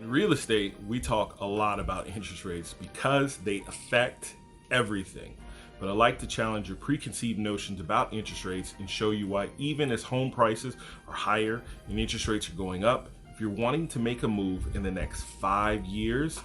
In real estate, we talk a lot about interest rates because they affect everything. But I like to challenge your preconceived notions about interest rates and show you why, even as home prices are higher and interest rates are going up, if you're wanting to make a move in the next 5 years,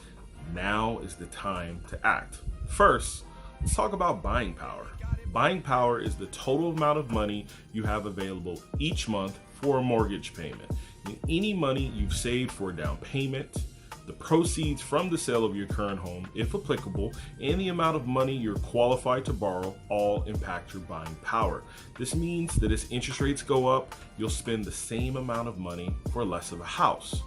now is the time to act. First, let's talk about buying power. Buying power is the total amount of money you have available each month for a mortgage payment. And any money you've saved for a down payment, the proceeds from the sale of your current home, if applicable, and the amount of money you're qualified to borrow all impact your buying power. This means that as interest rates go up, you'll spend the same amount of money for less of a house.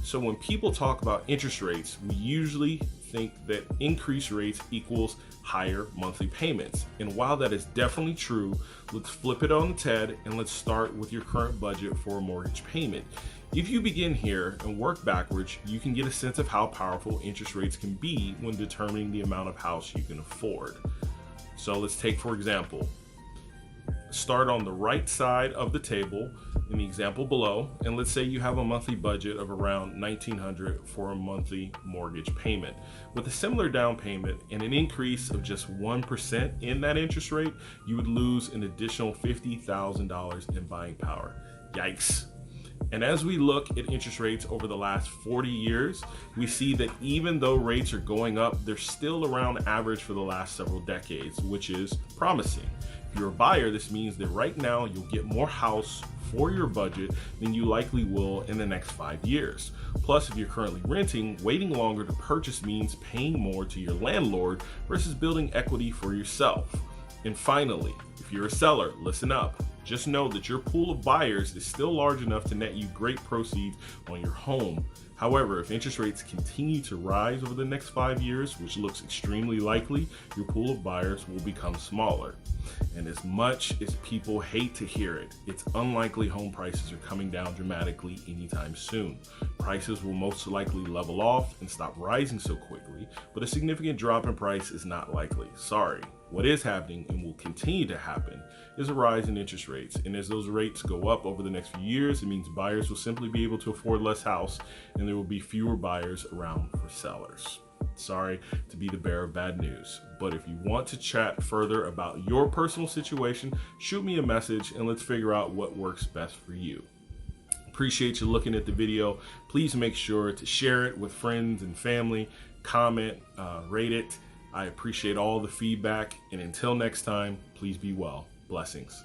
So when people talk about interest rates, we usually think that increased rates equals higher monthly payments. And while that is definitely true, let's flip it on its head and let's start with your current budget for a mortgage payment. If you begin here and work backwards, you can get a sense of how powerful interest rates can be when determining the amount of house you can afford. So let's take, for example, start on the right side of the table in the example below, and let's say you have a monthly budget of around $1,900 for a monthly mortgage payment. With a similar down payment and an increase of just 1% in that interest rate, you would lose an additional $50,000 in buying power. Yikes. And as we look at interest rates over the last 40 years, we see that even though rates are going up, they're still around average for the last several decades, which is promising. If you're a buyer, this means that right now you'll get more house for your budget than you likely will in the next 5 years. Plus, if you're currently renting, waiting longer to purchase means paying more to your landlord versus building equity for yourself. And finally, if you're a seller, listen up. Just know that your pool of buyers is still large enough to net you great proceeds on your home. However, if interest rates continue to rise over the next 5 years, which looks extremely likely, your pool of buyers will become smaller. And as much as people hate to hear it, it's unlikely home prices are coming down dramatically anytime soon. Prices will most likely level off and stop rising so quickly, but a significant drop in price is not likely. Sorry. What is happening and will continue to happen is a rise in interest rates. And as those rates go up over the next few years, it means buyers will simply be able to afford less house and there will be fewer buyers around for sellers. Sorry to be the bearer of bad news, but if you want to chat further about your personal situation, shoot me a message and let's figure out what works best for you. Appreciate you looking at the video. Please make sure to share it with friends and family, comment, rate it. I appreciate all the feedback, and until next time, please be well. Blessings.